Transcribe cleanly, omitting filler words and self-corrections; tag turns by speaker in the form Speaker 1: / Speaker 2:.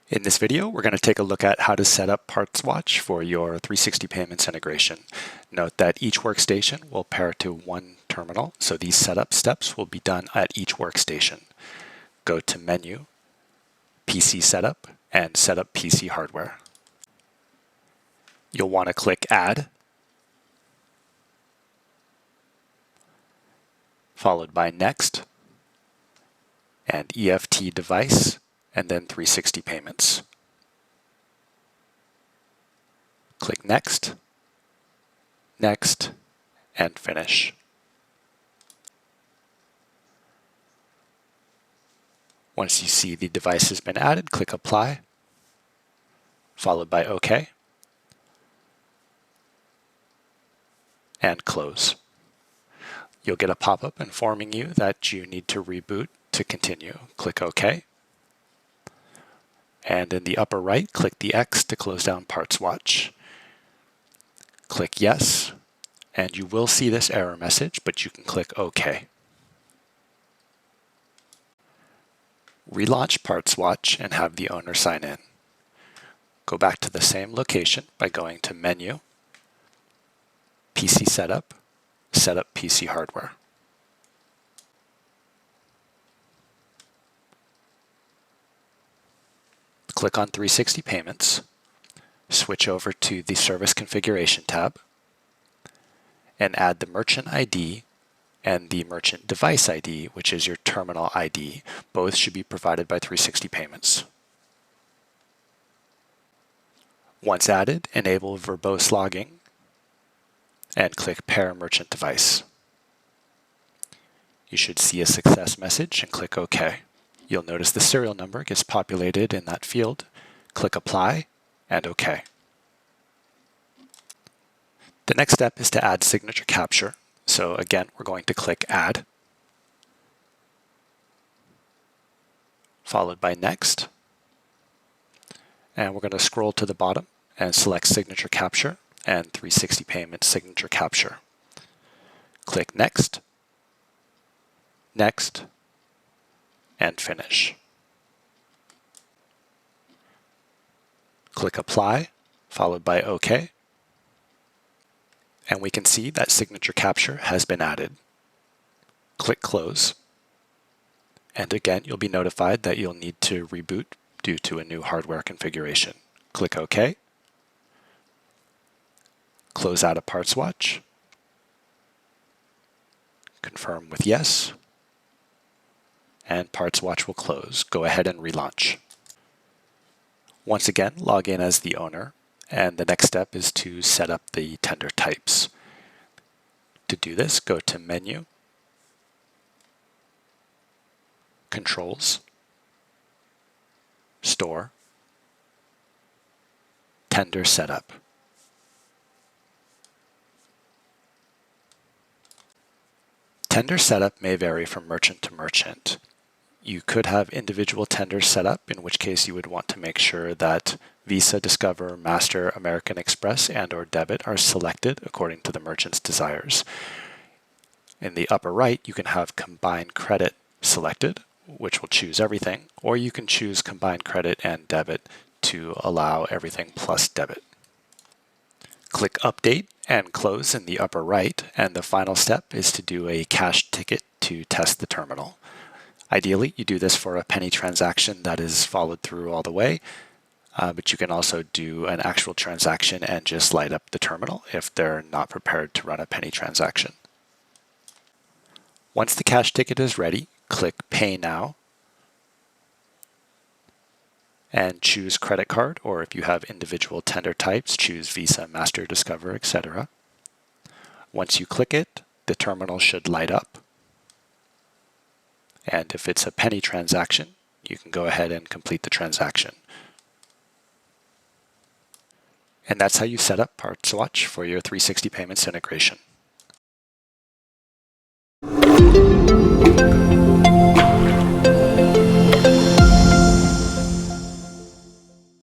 Speaker 1: In this video, we're going to take a look at how to set up PartsWatch for your 360 payments integration. Note that each workstation will pair to one terminal, so these setup steps will be done at each workstation. Go to Menu, PC Setup, and Set up PC Hardware. You'll want to click Add, followed by Next, and EFT Device, and then 360 payments. Click Next, Next, and Finish. Once you see the device has been added, click Apply, followed by OK, and Close. You'll get a pop-up informing you that you need to reboot to continue. Click OK. And in the upper right, click the X to close down PartsWatch. Click Yes, and you will see this error message, but you can click OK. Relaunch PartsWatch and have the owner sign in. Go back to the same location by going to Menu, PC Setup, Set up PC Hardware. Click on 360 Payments, switch over to the Service Configuration tab, and add the Merchant ID and the Merchant Device ID, which is your terminal ID. Both should be provided by 360 Payments. Once added, enable verbose logging and click Pair Merchant Device. You should see a success message and click OK. You'll notice the serial number gets populated in that field. Click Apply and OK. The next step is to add signature capture. So again, we're going to click Add, followed by Next. And we're going to scroll to the bottom and select Signature Capture and 360 Payment Signature Capture. Click Next, Next, and Finish. Click Apply, followed by OK. And we can see that signature capture has been added. Click Close. And again, you'll be notified that you'll need to reboot due to a new hardware configuration. Click OK. Close out of PartsWatch. Confirm with Yes. And PartsWatch will close. Go ahead and relaunch. Once again, log in as the owner, and the next step is to set up the tender types. To do this, go to Menu, Controls, Store, Tender Setup. Tender setup may vary from merchant to merchant. You could have individual tenders set up, in which case you would want to make sure that Visa, Discover, Master, American Express, and/or debit are selected according to the merchant's desires. In the upper right, you can have Combined Credit selected, which will choose everything, or you can choose Combined Credit and Debit to allow everything plus debit. Click Update and Close in the upper right, and the final step is to do a cash ticket to test the terminal. Ideally, you do this for a penny transaction that is followed through all the way, but you can also do an actual transaction and just light up the terminal if they're not prepared to run a penny transaction. Once the cash ticket is ready, click Pay Now and choose credit card, or if you have individual tender types, choose Visa, Master, Discover, etc. Once you click it, the terminal should light up. And if it's a penny transaction, you can go ahead and complete the transaction. And that's how you set up PartsWatch for your 360 payments integration.